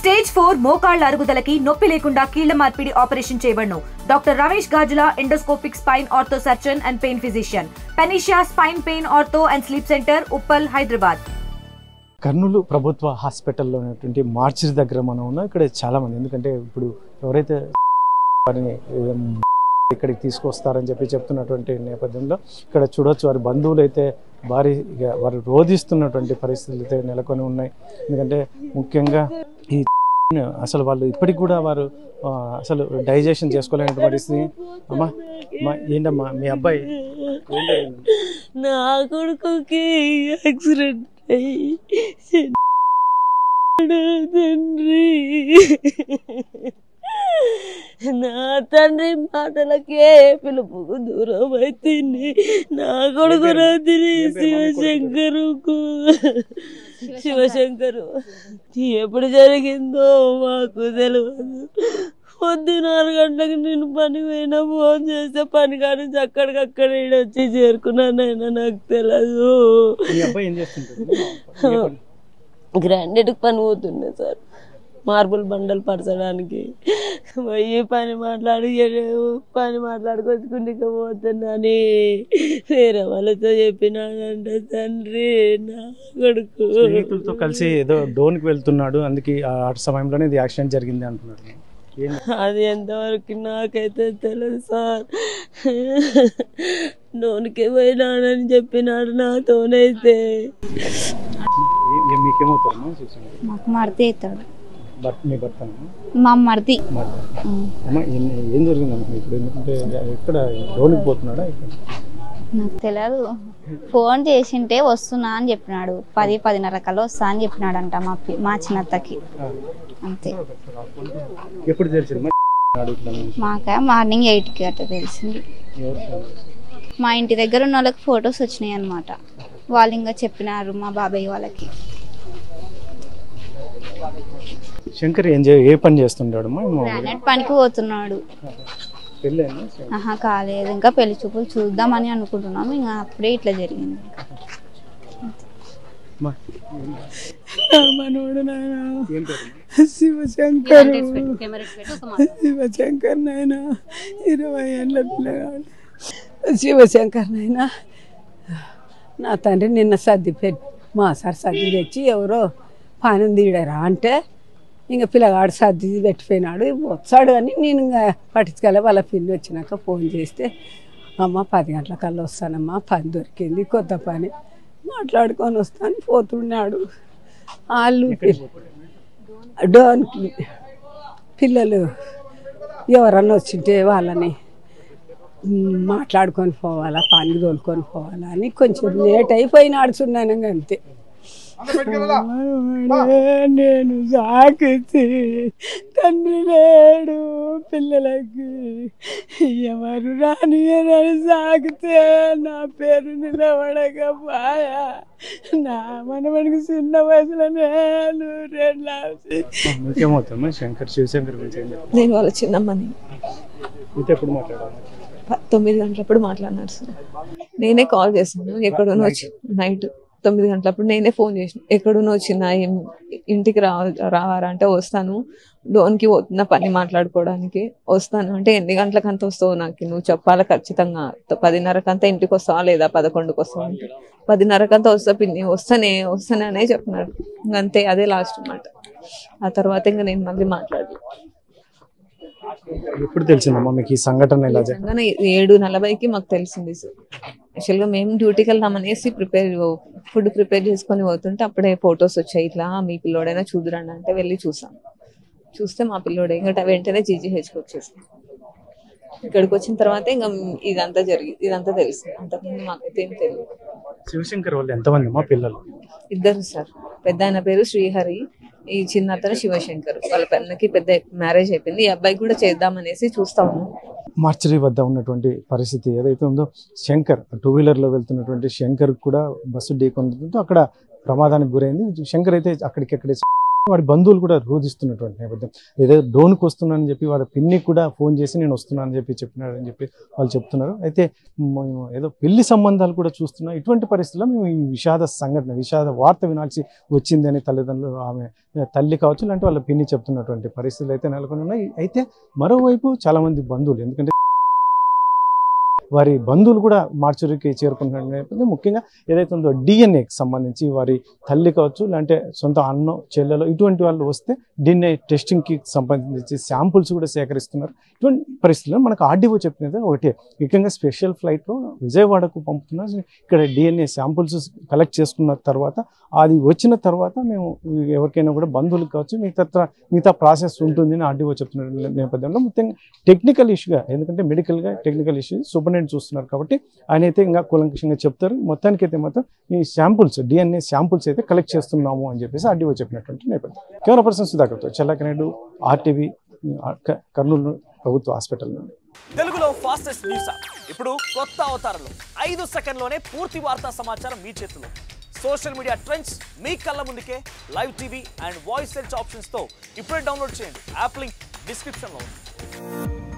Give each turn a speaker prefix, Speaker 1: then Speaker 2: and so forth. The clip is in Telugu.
Speaker 1: స్టేజ్ 4 మోకాళ్ల అరుగుదలకి నొప్పి లేకుండా కీళ్ల మార్పిడి ఆపరేషన్ చేయబడును. Doctor Ramesh Gajula, endoscopic spine ortho surgeon and pain physician, Panacea spine pain ortho and sleep centre, Uppal, Hyderabad.
Speaker 2: Kurnool ప్రభుత్వ హాస్పిటల్లో ఉన్నటువంటి మార్చిరి దగ్గర మనం ఉన్నాం. ఇక్కడ చాలా మంది, ఎందుకంటే ఇప్పుడు ఎవరైతే వారిని ఇక్కడికి తీసుకొస్తారని చెప్తున్నటువంటి నేపథ్యంలో ఇక్కడ చూడొచ్చు వారి బంధువులు అయితే భారీగా వారు రోధిస్తున్నటువంటి పరిస్థితులు అయితే నెలకొని ఉన్నాయి. ఎందుకంటే ముఖ్యంగా ఈ అసలు వాళ్ళు ఇప్పటికి కూడా వారు అసలు డైజెషన్ చేసుకోలేని పరిస్థితి. అమ్మా ఏంటమ్మా మీ అబ్బాయి?
Speaker 3: నా కొడుకుకి యాక్సిడెంట్ తండ్రి, నా తండ్రి మాటలకే పిలుపుకు దూరం అవుతుంది. నా కొడుకు రాత్రి శివశంకరు ఎప్పుడు జరిగిందో మాకు తెలియదు. పొద్దు 4 గంటలకు నేను పని పోయినా ఫోన్ చేస్తే పని కాడి నుంచి అక్కడికక్కడ వచ్చి చేరుకున్నానైనా నాకు తెలియదు. గ్రాండెడ్కి పని పోతుండే సార్, మార్బుల్ బండలు పరచడానికి పోయి పని మాట్లాడుకొచ్చుకుంటే పోతున్నాని వేరే వాళ్ళతో చెప్పినాడంటే తండ్రి నా కొడుకు
Speaker 2: స్నేహితులతో కలిసి ఏదో డోన్కి వెళ్తున్నాడు, అందుకే ఆ సమయంలోనే ఇది యాక్సిడెంట్ జరిగింది అంటున్నారు.
Speaker 3: అది ఎంతవరకు నాకైతే తెలుసు సార్. డోన్కి పోయినాడని చెప్పినాడు నాతోనైతే.
Speaker 4: మాకు మరిది అవుతాడు.
Speaker 2: మా మరిది. ఏం జరిగిందమ్మా ఇప్పుడు? ఎందుకంటే ఇక్కడ రోడ్డుకి పోతున్నాడా?
Speaker 4: నాకు తెలియదు, ఫోన్ చేసింటే వస్తున్నా అని చెప్పినాడు. 10-10:30 కల్లా వస్తా అని చెప్పినాడంట మా చిన్నత్తకి. అంతే.
Speaker 2: ఎప్పుడు తెలిసింది?
Speaker 4: మాక మార్నింగ్ 8కి అట్లా తెలిసింది. మా ఇంటి దగ్గర ఉన్న వాళ్ళకి ఫొటోస్ వచ్చినాయి అన్నమాట. వాళ్ళు ఇంకా చెప్పినారు మా బాబాయ్ వాళ్ళకి.
Speaker 2: శంకర్ ఏ పని చేస్తుంటాడు?
Speaker 4: గ్రానైట్ పనికి పోతున్నాడు. కాలేదు, ఇంకా పెళ్లి చూపులు చూద్దామని అనుకుంటున్నాం. ఇంకా అప్పుడే ఇట్లా జరిగింది.
Speaker 3: మనోడు నాయన శివశంకర్, శివశంకర్ నాయన 20 ఏళ్ళ పిల్లగాడు. శివశంకర్ నాయన నా తండ్రి నిన్న మా సార్ సర్ది తెచ్చి ఎవరో పానం తీయడరా అంటే ఇంకా పిల్లగాడు సర్ది పెట్టిపోయినాడు. వచ్చాడు అని నేను ఇంకా పట్టించుకోలే. వాళ్ళ పిల్లి వచ్చినాక ఫోన్ చేస్తే అమ్మ 10 గంటలకల్లా వస్తానమ్మా, పని దొరికింది, కొత్త పని, మాట్లాడుకొని వస్తాను పోతున్నాడు. వాళ్ళు డోన్కి పిల్లలు ఎవరన్నా వచ్చింటే వాళ్ళని మాట్లాడుకొని పోవాలా, పని తోలుకొని పోవాలా అని కొంచెం లేట్ అయిపోయినాడుచున్నాను. అంతే. నేను సాకితే తండ్రి లేడు, పిల్లలకి ఎవరు రాని సాకితే నా పేరు నిలబడకపోయా. నా మనవడికి చిన్న వయసులో
Speaker 2: శివశంకర్
Speaker 5: నేను వాళ్ళ చిన్నమ్మని 9 గంటలప్పుడు మాట్లాడినారు సార్. నేనే కాల్ చేశాను, ఎక్కడో వచ్చి నైట్ 9 గంటలప్పుడు నేనే ఫోన్ చేసిన, ఎక్కడున్నా వచ్చిన ఇంటికి రావారా అంటే వస్తాను, డోన్కి పోతున్నా పని మాట్లాడుకోవడానికి వస్తాను అంటే ఎన్ని గంటలకంతా వస్తావు నాకు నువ్వు చెప్పాలి ఖచ్చితంగా. 10:30కంతా ఇంటికి వస్తావా లేదా 11కి వస్తావా అంటే 10:30కంతా వస్తా పిన్ని, వస్తానే అనే చెప్పినాడు. ఇంకంతే, అదే లాస్ట్ మాట. ఆ తర్వాత ఇంకా నేను మళ్ళీ మాట్లాడలేదు.
Speaker 2: ఎప్పుడు తెలిసిందమ్మా మీకు ఈ సంఘటన?
Speaker 5: 7:40కి మాకు తెలిసింది సార్. యాక్చువల్గా మేము డ్యూటీకి వెళ్దామనేసి ఫుడ్ ప్రిపేర్ చేసుకొని పోతుంటే అప్పుడే ఫొటోస్ వచ్చాయి. ఇట్లా మీ పిల్లోడైనా చూదురండి అంటే వెళ్ళి చూస్తే మా పిల్లోడే. ఇంకా వెంటనే జీజీహెచ్కి వచ్చేసాం. ఇక్కడికి వచ్చిన తర్వాత ఇంకా ఇదంతా తెలిసింది. అంతకుముందు మాకైతే ఏం తెలియదు.
Speaker 2: శివశంకర్ వాళ్ళు ఎంతమంది మా పిల్లలు?
Speaker 5: 2 సార్. పెద్ద ఆయన పేరు శ్రీహరి, ఈ చిన్న అతను శివశంకర్. వాళ్ళ పెన్నకి పెద్ద మ్యారేజ్ అయిపోయింది. ఈ అబ్బాయి కూడా చేద్దామనేసి చూస్తా ఉన్నాం.
Speaker 2: మార్చరీ వద్ద ఉన్నటువంటి పరిస్థితి ఏదైతే ఉందో, శంకర్ 2 వీలర్లో వెళ్తున్నటువంటి శంకర్ కూడా బస్సు ఢీకొనడంతో అక్కడ ప్రమాదానికి గురైంది. శంకర్ అయితే అక్కడికక్కడే వారి బంధువులు కూడా రోధిస్తున్నటువంటి నేపథ్యం. ఏదో డోన్కి వస్తున్నానని చెప్పి వాళ్ళ పిన్ని కూడా ఫోన్ చేసి నేను వస్తున్నానని చెప్పి చెప్పినారని చెప్పి వాళ్ళు చెప్తున్నారు. అయితే మేము ఏదో పెళ్లి సంబంధాలు కూడా చూస్తున్నాం. ఇటువంటి పరిస్థితుల్లో మేము ఈ విషాద వార్త వినాల్సి వచ్చిందని తల్లిదండ్రులు, ఆమె తల్లి కావచ్చు, ఇలాంటి వాళ్ళ పిన్ని చెప్తున్నటువంటి పరిస్థితులు అయితే నెలకొని ఉన్నాయి. అయితే మరోవైపు చాలామంది బంధువులు, ఎందుకంటే వారి బంధువులు కూడా మార్చురికి చేరుకుంటున్న ముఖ్యంగా ఏదైతే ఉందో డిఎన్ఏకి సంబంధించి వారి తల్లి కావచ్చు, లేదంటే సొంత అన్న చెల్లెలు ఇటువంటి వాళ్ళు వస్తే డిఎన్ఏ టెస్టింగ్కి సంబంధించి శాంపుల్స్ కూడా సేకరిస్తున్నారు. ఇటువంటి పరిస్థితుల్లో మనకు ఆర్డీఓ చెప్పినది ఒకటే, ముఖ్యంగా స్పెషల్ ఫ్లైట్లో విజయవాడకు పంపుతున్నారు. ఇక్కడ డిఎన్ఏ శాంపుల్స్ కలెక్ట్ చేసుకున్న తర్వాత అది వచ్చిన తర్వాత మేము ఎవరికైనా కూడా బంధువులకు కావచ్చు మిగతా ప్రాసెస్ ఉంటుందని ఆర్డీఓ చెప్తున్న నేపథ్యంలో ముఖ్యంగా టెక్నికల్ ఇష్యూగా, ఎందుకంటే మెడికల్గా టెక్నికల్ ఇష్యూ సూపరింటెండెంట్ చూస్తున్నారు కాబట్టి ఆయన అయితే ఇంకా కూలంకషంగా చెప్తారు. మొత్తానికైతే మాత్రం ఈ శాంపుల్స్ డిఎన్ఏ శాంపుల్స్ అయితే కలెక్ట్ చేస్తున్నాము అని చెప్పేసి ఆర్డీఓ చెప్పినటువంటి నేపథ్యం. కెమెరా పర్సన్ సుధాకర్తో చెల్లకనేడు, RTV, కర్నూలు ప్రభుత్వ హాస్పిటల్ నుండి.
Speaker 6: తెలుగులో ఫాస్టెస్ట్ న్యూస్ ఇప్పుడు కొత్త అవతారంలో 5 సెకండ్లోనే పూర్తి వార్తా సమాచారం మీ చేతిలో. సోషల్ మీడియా ట్రెండ్స్ మీ కళ్ళ ముందుకే live TV and voice search options తో ఇప్పుడే డౌన్లోడ్ చేయండి. యాప్ లింక్ డిస్క్రిప్షన్ లో ఉంది.